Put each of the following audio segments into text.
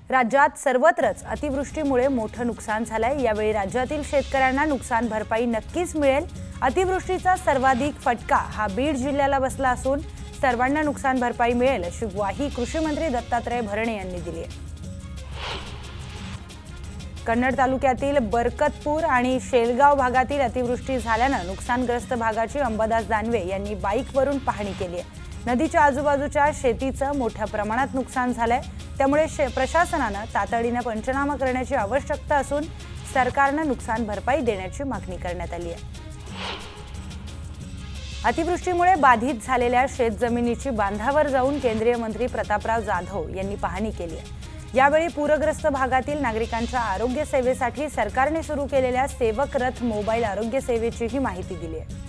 राज्यात सर्वत्रच अतिवृष्टीमुळे मोठं नुकसान झालंय। यावेळी राज्यातील शेतकऱ्यांना नुकसान भरपाई नक्कीच मिळेल। अतिवृष्टीचा सर्वाधिक फटका हा बीड जिल्ह्याला बसला असून सर्वांना नुकसान भरपाई मिळेल अशी ग्वाही कृषी मंत्री दत्तात्रय भरणे यांनी दिली आहे। कन्नड तालुक्यातील बरकतपूर आणि शेलगाव भागातील अतिवृष्टी झाल्यानं नुकसानग्रस्त भागाची अंबादास दानवे यांनी बाईकवरून पाहणी केली आहे। नदीच्या आजूबाजूच्या शेतीचं मोठ्या प्रमाणात नुकसान झालंय, त्यामुळे प्रशासनानं तातडीने पंचनामा करण्याची आवश्यकता असून सरकारनं नुकसान भरपाई देण्याची मागणी करण्यात आली आहे। अतिवृष्टीमुळे बाधित झालेल्या शेतजमिनीची बांधावर जाऊन केंद्रीय मंत्री प्रतापराव जाधव यांनी पाहणी केली आहे। यावेळी पूरग्रस्त भागातील नागरिकांच्या आरोग्य सेवेसाठी सरकारने सुरू केलेल्या सेवक रथ मोबाईल आरोग्य सेवेचीही माहिती दिली आहे।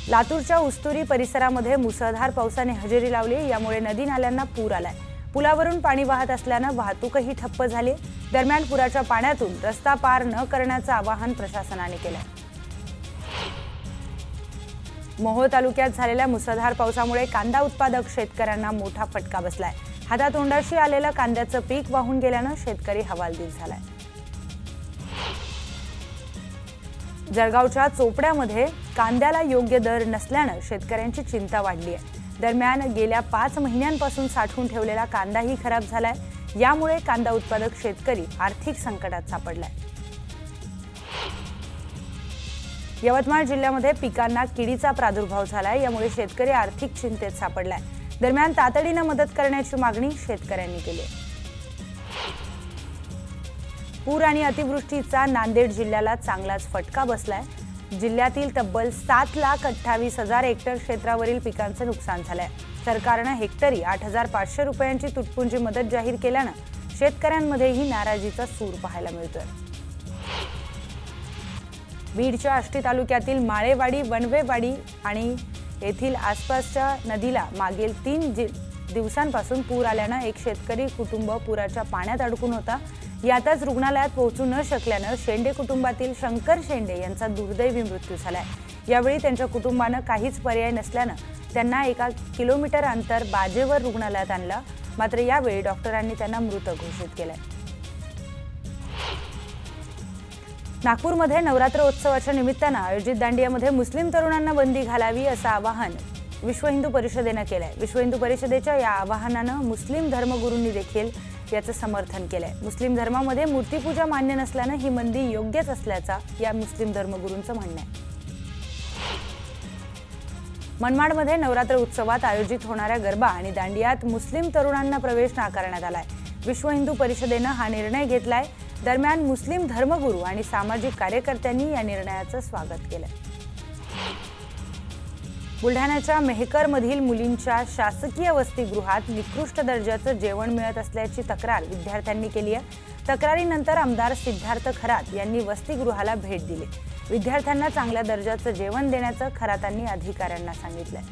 लातूरच्या उस्तुरी परिसरामध्ये मुसळधार पावसाने हजेरी लावली, यामुळे नदी नाल्यांना पूर आलाय। पुलावरून पाणी वाहत असल्यानं वाहतूकही ठप्प झाली। दरम्यान पुराच्या पाण्यातून रस्ता पार न करण्याचं आवाहन प्रशासनाने केलंय। मोहोळ तालुक्यात झालेल्या मुसळधार पावसामुळे कांदा उत्पादक शेतकऱ्यांना मोठा फटका बसलाय। हातातोंडाशी आलेलं कांद्याचं पीक वाहून गेल्यानं शेतकरी हवालदिल झालाय। जळगावच्या चोपड्यामध्ये कांद्याला योग्य दर नसल्यानं शेतकऱ्यांची चिंता वाढली आहे। दरम्यान गेल्या 5 महिन्यांपासून साठवून ठेवलेला कांदाही खराब झालाय। यामुळे कांदा उत्पादक शेतकरी आर्थिक संकटात सापडलाय। यवतमाळ जिल्ह्यामध्ये पिकांना किडीचा प्रादुर्भाव झालाय, यामुळे शेतकरी आर्थिक चिंतेत सापडलाय। दरम्यान तातडीने मदत करण्याची मागणी शेतकऱ्यांनी केली आहे। पूर आणि अतिवृष्टीचा नांदेड जिल्ह्याला चांगलाच फटका बसलाय। जिल्ह्यातील तब्बल 7,28,000 हेक्टर क्षेत्रावरील पिकांचं नुकसान झालंय। सरकारनं हेक्टरी 8,500 रुपयांची तुटपुंजी मदत जाहीर केल्यानं शेतकऱ्यांमध्येही नाराजीचा सूर पाहायला मिळतोय। बीडच्या आष्टी तालुक्यातील माळेवाडी, वनवेवाडी आणि येथील आसपासच्या नदीला मागील 3 दिवसांपासून पूर आल्यानं एक शेतकरी कुटुंब पुराच्या पाण्यात अडकून होता। यातच रुग्णालयात पोहोचू न शकल्यानं शेंडे कुटुंबातील शंकर शेंडे यांचा दुर्दैवी मृत्यू झालाय। यावेळी त्यांच्या कुटुंबानं काहीच पर्याय नसल्यानं त्यांना 1 किलोमीटर अंतर बाजेवर रुग्णालयात आणलं, मात्र यावेळी डॉक्टरांनी त्यांना मृत घोषित केलंय। नागपूरमध्ये नवरात्रोत्सवाच्या निमित्तानं आयोजित दांडियामध्ये मुस्लिम तरुणांना बंदी घालावी असं आवाहन विश्व हिंदू परिषदेनं केलंय। विश्व हिंदू परिषदेच्या या आवाहनानं मुस्लिम धर्मगुरूंनी देखील याचं समर्थन केलंय। मुस्लिम धर्मामध्ये मूर्तीपूजा मान्य नसल्यानं ही बंदी योग्यच असल्याचा या मुस्लिम धर्मगुरूंचं म्हणणं आहे। मनमाडमध्ये नवरात्र उत्सवात आयोजित होणाऱ्या गरबा आणि दांडियात मुस्लिम तरुणांना प्रवेश नाकारण्यात आलाय। विश्व हिंदू परिषदेनं हा निर्णय घेतलाय। दरम्यान मुस्लिम धर्मगुरू आणि सामाजिक कार्यकर्त्यांनी या निर्णयाचं स्वागत केलंय। बुलढाण्याच्या मेहकरमधील मुलींच्या शासकीय वसतिगृहात निकृष्ट दर्जाचं जेवण मिळत असल्याची तक्रार विद्यार्थ्यांनी केली आहे। तक्रारीनंतर आमदार सिद्धार्थ खरात यांनी वसतिगृहाला भेट दिली। विद्यार्थ्यांना चांगल्या दर्जाचं जेवण देण्याचं खरातांनी अधिकाऱ्यांना सांगितलंय।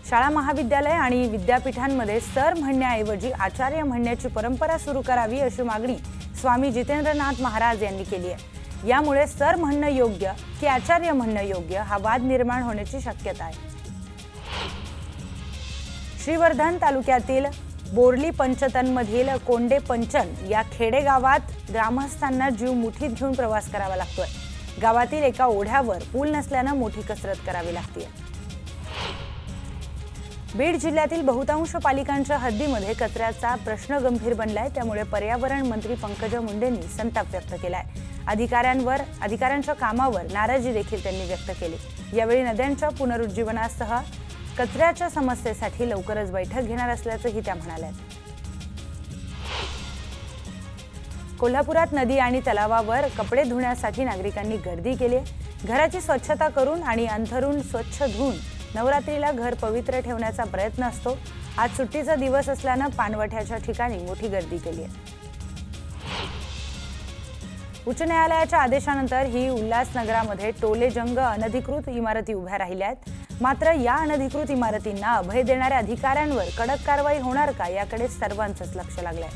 शाळा, महाविद्यालय आणि विद्यापीठांमध्ये सर म्हणण्याऐवजी आचार्य म्हणण्याची परंपरा सुरू करावी अशी मागणी स्वामी जितेंद्रनाथ महाराज यांनी केली आहे। यामुळे सर म्हणणं योग्य की आचार्य म्हणणं योग्य हा वाद निर्माण होण्याची शक्यता आहे। श्रीवर्धन तालुक्यातील बोर्ली पंचतनमधील कोंडे पंचन या खेडेगावात ग्रामस्थांना जीव मुठीत घेऊन प्रवास करावा लागतोय। गावातील एका ओढ्यावर पूल नसल्यानं मोठी कसरत करावी लागते। बीड जिल्ह्यातील बहुतांश पालिकांच्या हद्दीमध्ये कचऱ्याचा प्रश्न गंभीर बनलाय, त्यामुळे पर्यावरण मंत्री पंकजा मुंडेंनी संताप व्यक्त केलाय। अधिकाऱ्यांच्या कामावर नाराजी देखील त्यांनी व्यक्त केली। यावेळी नद्यांच्या पुनरुज्जीवनासह कचऱ्याच्या समस्येसाठी लवकरच बैठक घेणार असल्याचंही त्या म्हणाल्या। कोल्हापुरात नदी आणि तलावावर कपडे धुण्यासाठी नागरिकांनी गर्दी केली। घराची स्वच्छता करून आणि अंथरूण स्वच्छ धुवून नवरात्रीला घर पवित्र ठेवण्याचा प्रयत्न असतो। आज सुट्टीचा दिवस असल्यानं पानवठ्याच्या ठिकाणी मोठी गर्दी केली आहे। उच्च न्यायालयाच्या आदेशानंतर ही उल्हासनगरामध्ये टोलेजंग अनधिकृत इमारती उभ्या राहिल्या आहेत। मात्र या अनधिकृत इमारतींना अभय देणाऱ्या अधिकाऱ्यांवर कडक कारवाई होणार का याकडे सर्वांचंच लक्ष लागलंय।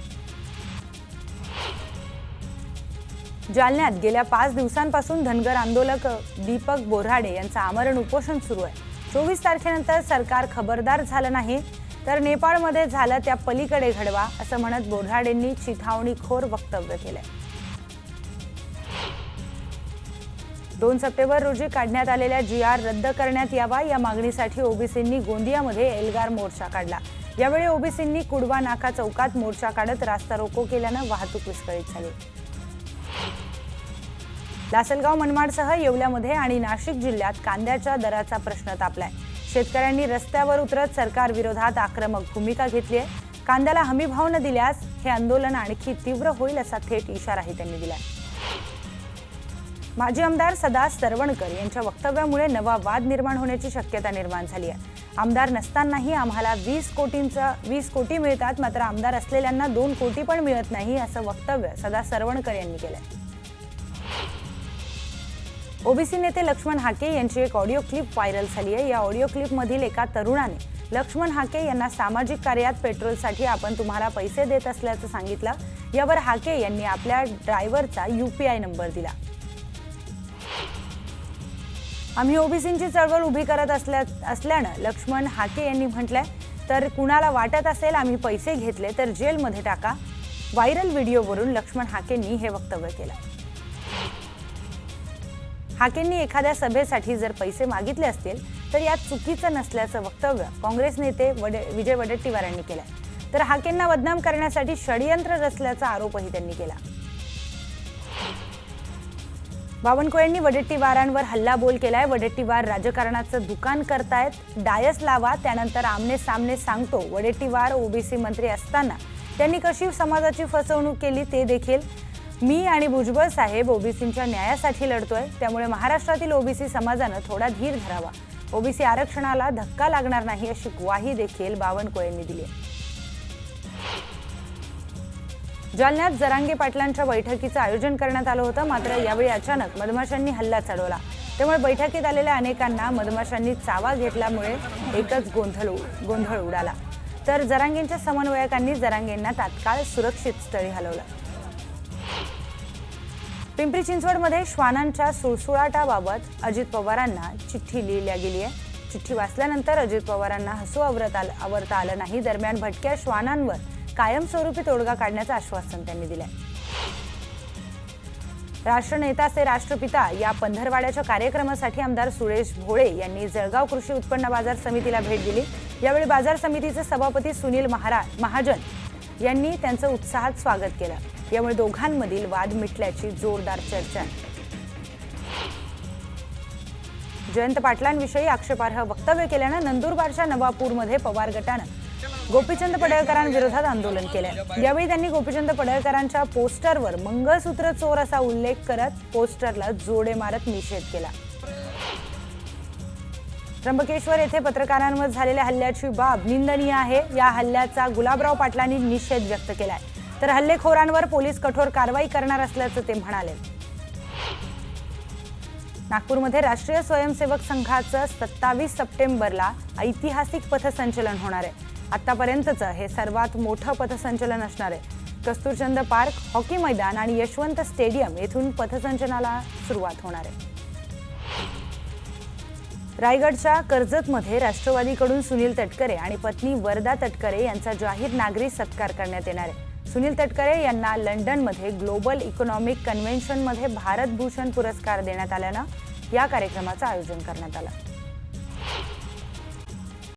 जालन्यात गेल्या 5 दिवसांपासून धनगर आंदोलक दीपक बोऱ्हाडे यांचं आमरण उपोषण सुरू आहे। 24 तारखेनंतर सरकार खबरदार झालं नाही तर नेपाळमध्ये झालं त्या पलीकडे घडवा असं म्हणत बोऱ्हाडेंनी चिथावणीखोर वक्तव्य केलंय. 2 सप्टेंबर रोजी काढण्यात आलेल्या GR रद्द करण्यात यावा या मागणीसाठी ओबीसींनी गोंदियामध्ये एल्गार मोर्चा काढला. यावेळी ओबीसींनी कुडवा नाका चौकात मोर्चा काढत रास्ता रोको केल्यानं वाहतूक विस्कळीत झाली. लासलगाव, मनमाडसह येवल्यामध्ये आणि नाशिक जिल्ह्यात कांद्याच्या दराचा प्रश्न तापलाय. शेतकऱ्यांनी रस्त्यावर उतरत सरकार विरोधात आक्रमक भूमिका घेतली आहे. कांद्याला हमीभाव न दिल्यास हे आंदोलन आणखी तीव्र होईल असा थेट इशाराही त्यांनी दिलाय. माजी आमदार सदा सरवणकर यांच्या वक्तव्यामुळे नवा वाद निर्माण होण्याची शक्यता निर्माण झाली आहे. आमदार नसतानाही आम्हाला 20 कोटी मिळतात, मात्र आमदार असलेल्यांना 2 कोटी पण मिळत नाही असं वक्तव्य सदा सरवणकर यांनी केलंय. ओबीसी नेते लक्ष्मण हाके यांची एक ऑडिओ क्लिप व्हायरल झाली आहे. या ऑडिओ क्लिपमधील एका तरुणाने लक्ष्मण हाके यांना सामाजिक कार्यात पेट्रोलसाठी आपण तुम्हाला पैसे देत असल्याचं सांगितलं. यावर हाके यांनी आपल्या ड्रायव्हरचा UPI नंबर दिला. आम्ही ओबीसींची चळवळ उभी करत असल्यानं लक्ष्मण हाके यांनी म्हटलंय, तर कुणाला वाटत असेल आम्ही पैसे घेतले तर जेलमध्ये टाका. व्हायरल व्हिडिओवरून लक्ष्मण हाकेंनी हे वक्तव्य केलं. हाकेंनी एखाद्या सभेसाठी जर पैसे मागितले असतील तर यात चुकीचं नसल्याचं वक्तव्य काँग्रेस नेते विजय वडेट्टीवार यांनी केलंय. तर हाकेंना बदनाम करण्यासाठी षडयंत्र रचल्याचा आरोपही त्यांनी केला. बावनकुळेंनी वडेट्टीवारांवर हल्लाबोल केलाय. वडेट्टीवार राजकारणाचं दुकान करतायत, डायस लावा त्यानंतर आमने सामने सांगतो. वडेट्टीवार ओबीसी मंत्री असताना त्यांनी कशी समाजाची फसवणूक केली ते देखील. मी आणि भुजबळ साहेब ओबीसींच्या न्यायासाठी लढतोय, त्यामुळे महाराष्ट्रातील ओबीसी समाजानं थोडा धीर धरावा. ओबीसी आरक्षणाला धक्का लागणार नाही अशी ग्वाही देखील बावनकुळेंनी दिली. जालन्यात जरांगे पाटलांच्या बैठकीचं आयोजन करण्यात आलं होतं, मात्र यावेळी अचानक मधमाशांनी हल्ला चढवला. त्यामुळे बैठकीत आलेल्या अनेकांना मधमाशांनी चावा घेतल्यामुळे एकच गोंधळ उडाला. तर जरांगेंच्या समन्वयकांनी जरांगेंना तात्काळ सुरक्षित स्थळी हलवलं. पिंपरी चिंचवडमध्ये श्वानांच्या सुळसुळाटाबाबत अजित पवारांना चिठ्ठी लिहिल्या गेली आहे. चिठ्ठी वाचल्यानंतर अजित पवारांना हसू आवरता आलं नाही. दरम्यान भटक्या श्वानांवर कायमस्वरूपी तोडगा काढण्याचं आश्वासन त्यांनी दिलंय. राष्ट्रनेता से राष्ट्रपिता या पंधरवाड्याच्या कार्यक्रमासाठी आमदार सुरेश भोळे यांनी जळगाव कृषी उत्पन्न बाजार समितीला भेट दिली. यावेळी बाजार समितीचे सभापती सुनील महाजन यांनी त्यांचं उत्साहात स्वागत केलं. यामुळे दोघांमधील वाद मिटल्याची जोरदार चर्चा आहे. जयंत पाटलांविषयी आक्षेपार्ह वक्तव्य केल्यानं नंदुरबारच्या नवापूरमध्ये पवार गटानं गोपीचंद पडळकरांविरोधात आंदोलन केलंय. यावेळी त्यांनी गोपीचंद पडळकरांच्या पोस्टरवर मंगळसूत्र चोर असा उल्लेख करत पोस्टरला जोडे मारत निषेध केला. त्र्यंबकेश्वर येथे पत्रकारांवर झालेल्या हल्ल्याची बाब निंदनीय आहे. या हल्ल्याचा गुलाबराव पाटलांनी निषेध व्यक्त केलाय. तर हल्लेखोरांवर पोलीस कठोर कारवाई करणार असल्याचं ते म्हणाले. नागपूरमध्ये राष्ट्रीय स्वयंसेवक संघाचं 27 सप्टेंबरला ऐतिहासिक पथसंचलन होणार आहे. आतापर्यंतचं हे सर्वात मोठं पथसंचलन असणार आहे. कस्तुरचंद पार्क, हॉकी मैदान आणि यशवंत स्टेडियम येथून पथसंचलनाला सुरुवात होणार आहे. रायगडच्या कर्जतमध्ये राष्ट्रवादीकडून सुनील तटकरे आणि पत्नी वरदा तटकरे यांचा जाहीर नागरी सत्कार करण्यात येणार आहे. सुनील तटकरे यांना लंडनमध्ये ग्लोबल इकॉनॉमिक कन्व्हेन्शनमध्ये भारत भूषण पुरस्कार देण्यात आल्यानं या कार्यक्रमाचं आयोजन करण्यात आलं.